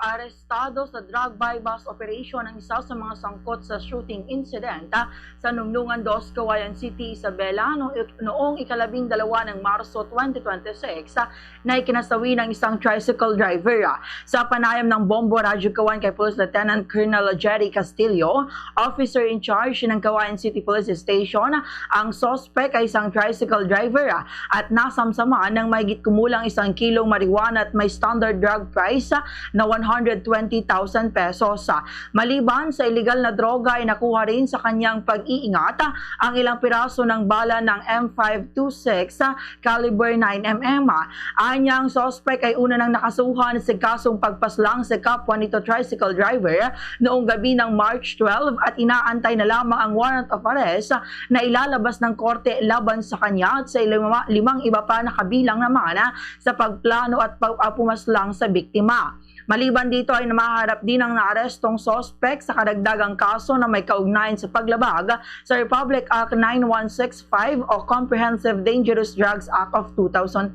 arestado sa drug bypass operation ang isa sa mga sangkot sa shooting incident sa Nunglungan 2, Cauayan City, Isabela noong ika-12 ng Marso 2026 na ikinasawi ng isang tricycle driver. Sa panayam ng Bombo Radyo Cauayan kay Police Lieutenant Colonel Jerry Castillo, officer in charge ng Cauayan City Police Station, ang suspect ay isang tricycle driver at nasamsamaan ng mahigit kumulang 1 kilong marijuana at may standard drug price na 120,000 pesos. Maliban sa illegal na droga ay nakuha rin sa kanyang pag-iingat ang ilang piraso ng bala ng M526 caliber 9mm. Anyang suspect ay una nang nakasuhan sa kasong pagpaslang sa kapwa nito tricycle driver noong gabi ng March 12 at inaantay na lamang ang warrant of arrest na ilalabas ng korte laban sa kanya at sa limang iba pa na kabilang naman sa pagplano at pumaslang sa biktima. Maliban dito ay namaharap din ang naarestong suspect sa karagdagang kaso na may kaugnayan sa paglabag sa Republic Act 9165 o Comprehensive Dangerous Drugs Act of 2002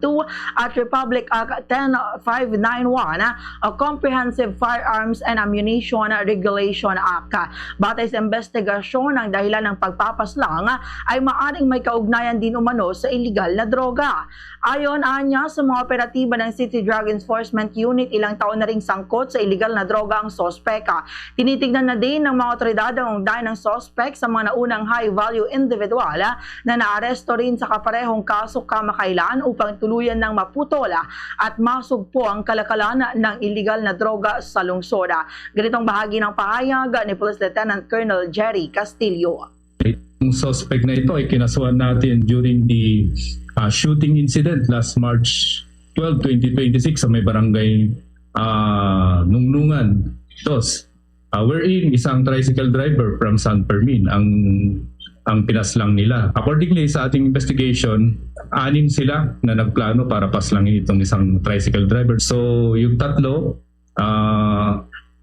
at Republic Act 10591 o Comprehensive Firearms and Ammunition Regulation Act. Batay sa investigasyon, ang dahilan ng pagpapaslang ay maaring may kaugnayan din umano sa illegal na droga. Ayon anya sa mga operatiba ng City Drug Enforcement Unit, ilang taon na ring sangkot sa illegal na droga ang sospek. Tinitignan na din ng mga otoridad ang ugnayan ng sospek sa mga naunang high-value individual na naaresto rin sa kaparehong kaso kamakailan upang tuluyan ng maputol at masugpo ang kalakalan ng illegal na droga sa lungsod. Ganitong bahagi ng pahayag ni Police Lieutenant Colonel Jerry Castillo. Yung suspect na ito ay kinasuhan natin during the shooting incident last March 12, 2026 sa may barangay Nunglungan 2. Wherein isang tricycle driver from San Fermin ang pinaslang nila. Accordingly sa ating investigation, 6 sila na nagplano para paslangin itong isang tricycle driver. So yung tatlo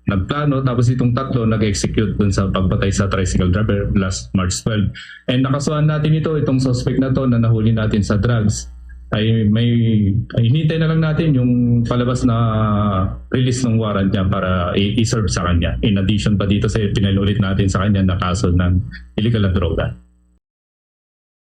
nagplano, tapos itong tatlo nag-execute dun sa pagpatay sa tricycle driver last March 12. And nakasuhan natin itong suspect na to na nahuli natin sa drugs. Ay hinintay na lang natin yung palabas na release ng warrant niya para i-serve sa kanya. In addition pa dito sa pinalulit natin sa kanya na kaso ng illegal na droga.